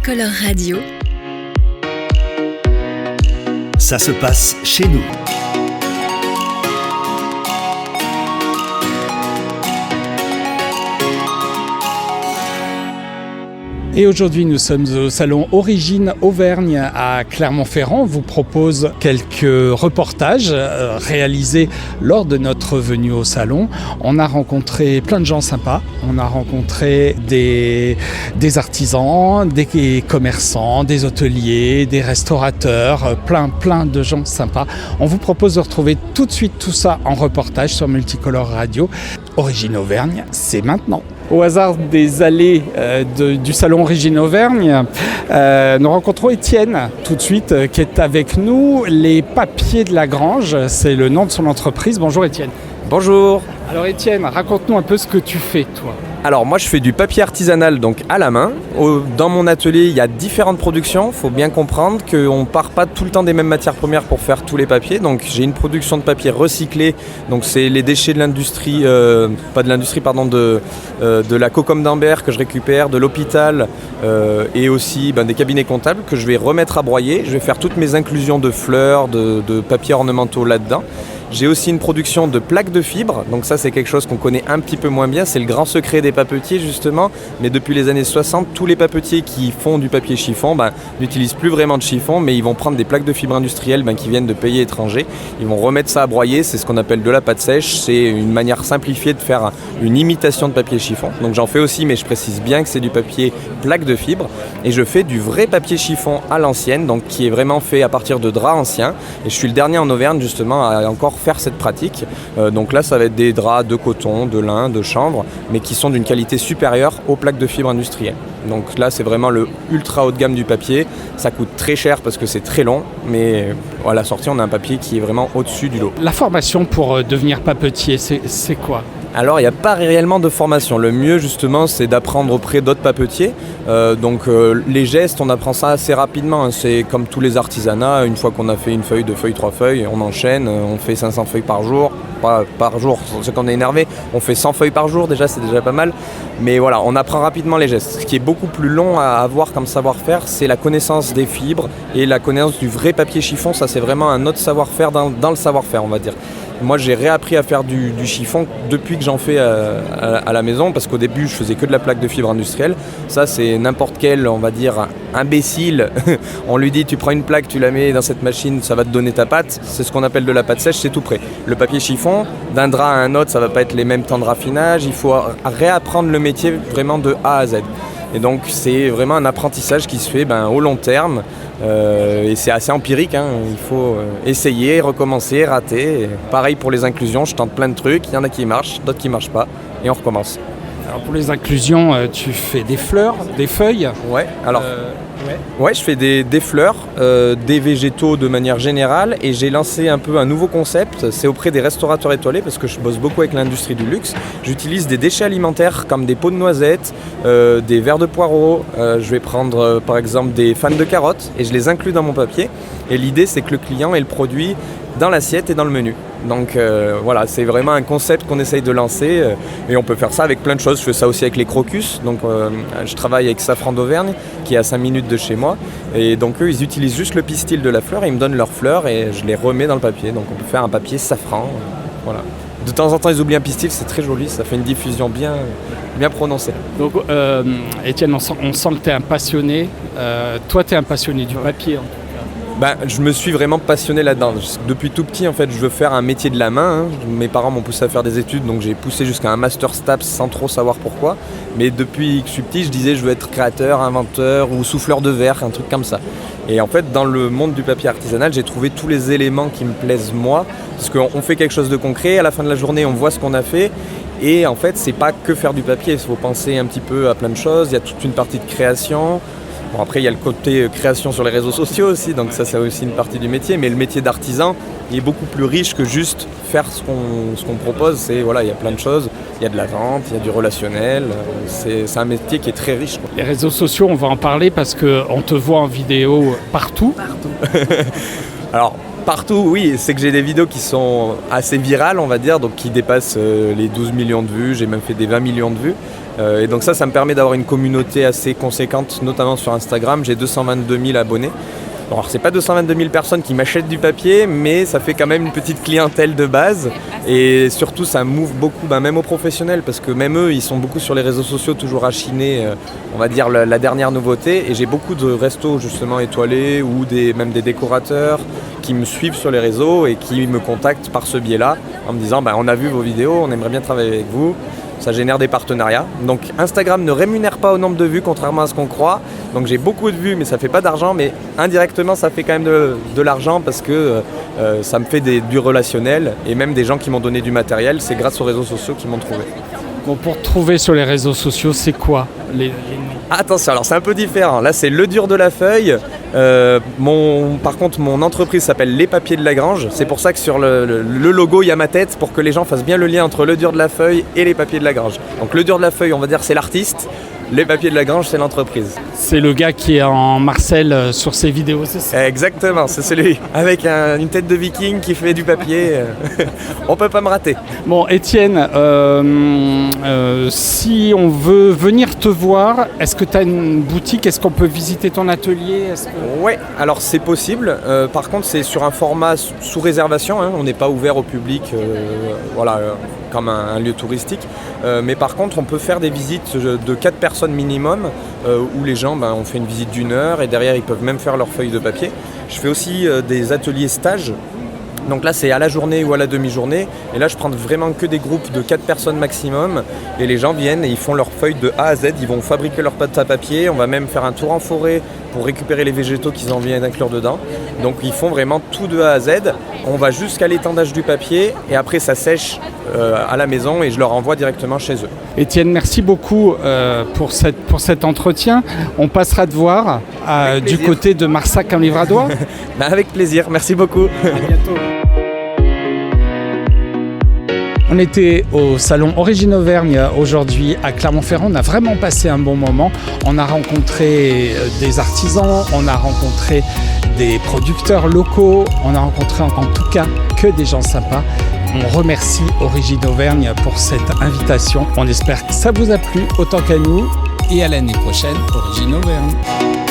Multicolore Radio. Ça se passe chez nous. Et aujourd'hui, nous sommes au salon Origine Auvergne à Clermont-Ferrand. On vous propose quelques reportages réalisés lors de notre venue au salon. On a rencontré plein de gens sympas. On a rencontré des artisans, des commerçants, des hôteliers, des restaurateurs, plein de gens sympas. On vous propose de retrouver tout de suite tout ça en reportage sur Multicolore Radio. Origine Auvergne, c'est maintenant. Au hasard des allées du salon Origine Auvergne, nous rencontrons Étienne tout de suite qui est avec nous. Les Papiers de la Grange, c'est le nom de son entreprise. Bonjour Étienne. Bonjour. Alors Étienne, raconte-nous un peu ce que tu fais toi. Alors moi je fais du papier artisanal donc à la main. Dans mon atelier il y a différentes productions. Il faut bien comprendre qu'on ne part pas tout le temps des mêmes matières premières pour faire tous les papiers. Donc j'ai une production de papier recyclé. Donc c'est les déchets de l'industrie, de la Cocom d'Ambert que je récupère, de l'hôpital et aussi des cabinets comptables que je vais remettre à broyer. Je vais faire toutes mes inclusions de fleurs, de papiers ornementaux là-dedans. J'ai aussi une production de plaques de fibres, donc ça c'est quelque chose qu'on connaît un petit peu moins bien, c'est le grand secret des papetiers justement, mais depuis les années 60, tous les papetiers qui font du papier chiffon n'utilisent plus vraiment de chiffon, mais ils vont prendre des plaques de fibres industrielles qui viennent de pays étrangers, ils vont remettre ça à broyer, c'est ce qu'on appelle de la pâte sèche, c'est une manière simplifiée de faire une imitation de papier chiffon, donc j'en fais aussi, mais je précise bien que c'est du papier plaque de fibres, et je fais du vrai papier chiffon à l'ancienne, donc qui est vraiment fait à partir de draps anciens, et je suis le dernier en Auvergne justement à encore faire cette pratique. Donc là, ça va être des draps de coton, de lin, de chanvre, mais qui sont d'une qualité supérieure aux plaques de fibres industrielles. Donc là, c'est vraiment le ultra haut de gamme du papier. Ça coûte très cher parce que c'est très long, mais à la sortie, on a un papier qui est vraiment au-dessus du lot. La formation pour devenir papetier, c'est quoi ? Alors, il n'y a pas réellement de formation. Le mieux, justement, c'est d'apprendre auprès d'autres papetiers. Les gestes, on apprend ça assez rapidement. C'est comme tous les artisanats. Une fois qu'on a fait une feuille, deux feuilles, trois feuilles, on enchaîne. On fait 500 feuilles par jour. Pas par jour, c'est quand on est énervé. On fait 100 feuilles par jour, déjà, c'est déjà pas mal. Mais voilà, on apprend rapidement les gestes. Ce qui est beaucoup plus long à avoir comme savoir-faire, c'est la connaissance des fibres et la connaissance du vrai papier chiffon. Ça, c'est vraiment un autre savoir-faire dans le savoir-faire, on va dire. Moi, j'ai réappris à faire du chiffon depuis que j'en fais à la maison, parce qu'au début, je faisais que de la plaque de fibre industrielle. Ça, c'est n'importe quel, on va dire, imbécile. On lui dit, tu prends une plaque, tu la mets dans cette machine, ça va te donner ta pâte. C'est ce qu'on appelle de la pâte sèche, c'est tout prêt. Le papier chiffon, d'un drap à un autre, ça va pas être les mêmes temps de raffinage. Il faut réapprendre le métier vraiment de A à Z. Et donc, c'est vraiment un apprentissage qui se fait au long terme. Et c'est assez empirique, il faut essayer, recommencer, rater. Et pareil pour les inclusions, je tente plein de trucs, il y en a qui marchent, d'autres qui marchent pas, et on recommence. Alors pour les inclusions, tu fais des fleurs, des feuilles ? Ouais, alors ouais, je fais des fleurs, des végétaux de manière générale, et j'ai lancé un peu un nouveau concept, c'est auprès des restaurateurs étoilés, parce que je bosse beaucoup avec l'industrie du luxe. J'utilise des déchets alimentaires comme des pots de noisettes, des verres de poireaux, je vais prendre par exemple des fans de carottes, et je les inclus dans mon papier. Et l'idée, c'est que le client ait le produit dans l'assiette et dans le menu. Donc voilà, c'est vraiment un concept qu'on essaye de lancer et on peut faire ça avec plein de choses. Je fais ça aussi avec les crocus. Donc je travaille avec Safran d'Auvergne qui est à 5 minutes de chez moi. Et donc eux, ils utilisent juste le pistil de la fleur et ils me donnent leurs fleurs et je les remets dans le papier. Donc on peut faire un papier safran. Voilà. De temps en temps, ils oublient un pistil, c'est très joli. Ça fait une diffusion bien prononcée. Donc Étienne, on sent que tu es un passionné. Toi, tu es un passionné du papier en tout cas. Je me suis vraiment passionné là-dedans. Depuis tout petit, en fait, je veux faire un métier de la main. Mes parents m'ont poussé à faire des études, donc j'ai poussé jusqu'à un master STAPS sans trop savoir pourquoi. Mais depuis que je suis petit, je disais je veux être créateur, inventeur ou souffleur de verre, un truc comme ça. Et en fait, dans le monde du papier artisanal, j'ai trouvé tous les éléments qui me plaisent moi. Parce qu'on fait quelque chose de concret, à la fin de la journée, on voit ce qu'on a fait. Et en fait, c'est pas que faire du papier, il faut penser un petit peu à plein de choses. Il y a toute une partie de création. Bon, après, il y a le côté création sur les réseaux sociaux aussi, donc ça, c'est aussi une partie du métier. Mais le métier d'artisan, il est beaucoup plus riche que juste faire ce qu'on propose. Il y a plein de choses. Il y a de la vente, il y a du relationnel. C'est un métier qui est très riche, quoi. Les réseaux sociaux, on va en parler parce qu'on te voit en vidéo partout. Alors, Partout, oui, c'est que j'ai des vidéos qui sont assez virales, on va dire, donc qui dépassent les 12 millions de vues, j'ai même fait des 20 millions de vues. Et donc ça me permet d'avoir une communauté assez conséquente, notamment sur Instagram, j'ai 222 000 abonnés. Bon, alors c'est pas 222 000 personnes qui m'achètent du papier, mais ça fait quand même une petite clientèle de base. Et surtout ça move beaucoup, même aux professionnels, parce que même eux, ils sont beaucoup sur les réseaux sociaux, toujours à chiner, on va dire, la dernière nouveauté. Et j'ai beaucoup de restos justement étoilés ou même des décorateurs qui me suivent sur les réseaux et qui me contactent par ce biais-là en me disant on a vu vos vidéos, on aimerait bien travailler avec vous. Ça génère des partenariats. Donc Instagram ne rémunère pas au nombre de vues, contrairement à ce qu'on croit. Donc j'ai beaucoup de vues, mais ça fait pas d'argent. Mais indirectement, ça fait quand même de l'argent parce que ça me fait du relationnel et même des gens qui m'ont donné du matériel. C'est grâce aux réseaux sociaux qu'ils m'ont trouvé. Bon, pour trouver sur les réseaux sociaux, c'est quoi les noms? Attention, alors c'est un peu différent. Là, c'est Le Dur de la Feuille. Par contre, mon entreprise s'appelle Les Papiers de la Grange. C'est pour ça que sur le logo, il y a ma tête pour que les gens fassent bien le lien entre Le Dur de la Feuille et Les Papiers de la Grange. Donc Le Dur de la Feuille, on va dire, c'est l'artiste. Les Papiers de la Grange, c'est l'entreprise. C'est le gars qui est en Marcel sur ses vidéos, c'est ça? Exactement, c'est celui avec une tête de viking qui fait du papier. On peut pas me rater. Bon, Étienne, si on veut venir te voir, est-ce que tu as une boutique? Est-ce qu'on peut visiter ton atelier? Oui, alors c'est possible. Par contre, c'est sur un format sous réservation. On n'est pas ouvert au public, comme un lieu touristique. Mais par contre, on peut faire des visites de 4 personnes minimum, où les gens, on fait une visite d'1 heure et derrière, ils peuvent même faire leur feuille de papier. Je fais aussi des ateliers stages. Donc là, c'est à la journée ou à la demi-journée. Et là, je prends vraiment que des groupes de 4 personnes maximum. Et les gens viennent et ils font leur feuille de A à Z. Ils vont fabriquer leur pâte à papier. On va même faire un tour en forêt pour récupérer les végétaux qu'ils ont envie d'inclure dedans. Donc ils font vraiment tout de A à Z. On va jusqu'à l'étendage du papier. Et après, ça sèche à la maison et je leur envoie directement chez eux. Étienne, merci beaucoup pour cet entretien. On passera te voir du côté de Marsac en Livradois. Avec plaisir. Merci beaucoup. À bientôt. On était au salon Origine Auvergne aujourd'hui à Clermont-Ferrand. On a vraiment passé un bon moment. On a rencontré des artisans, on a rencontré des producteurs locaux, on a rencontré en tout cas que des gens sympas. On remercie Origine Auvergne pour cette invitation. On espère que ça vous a plu autant qu'à nous. Et à l'année prochaine, Origine Auvergne.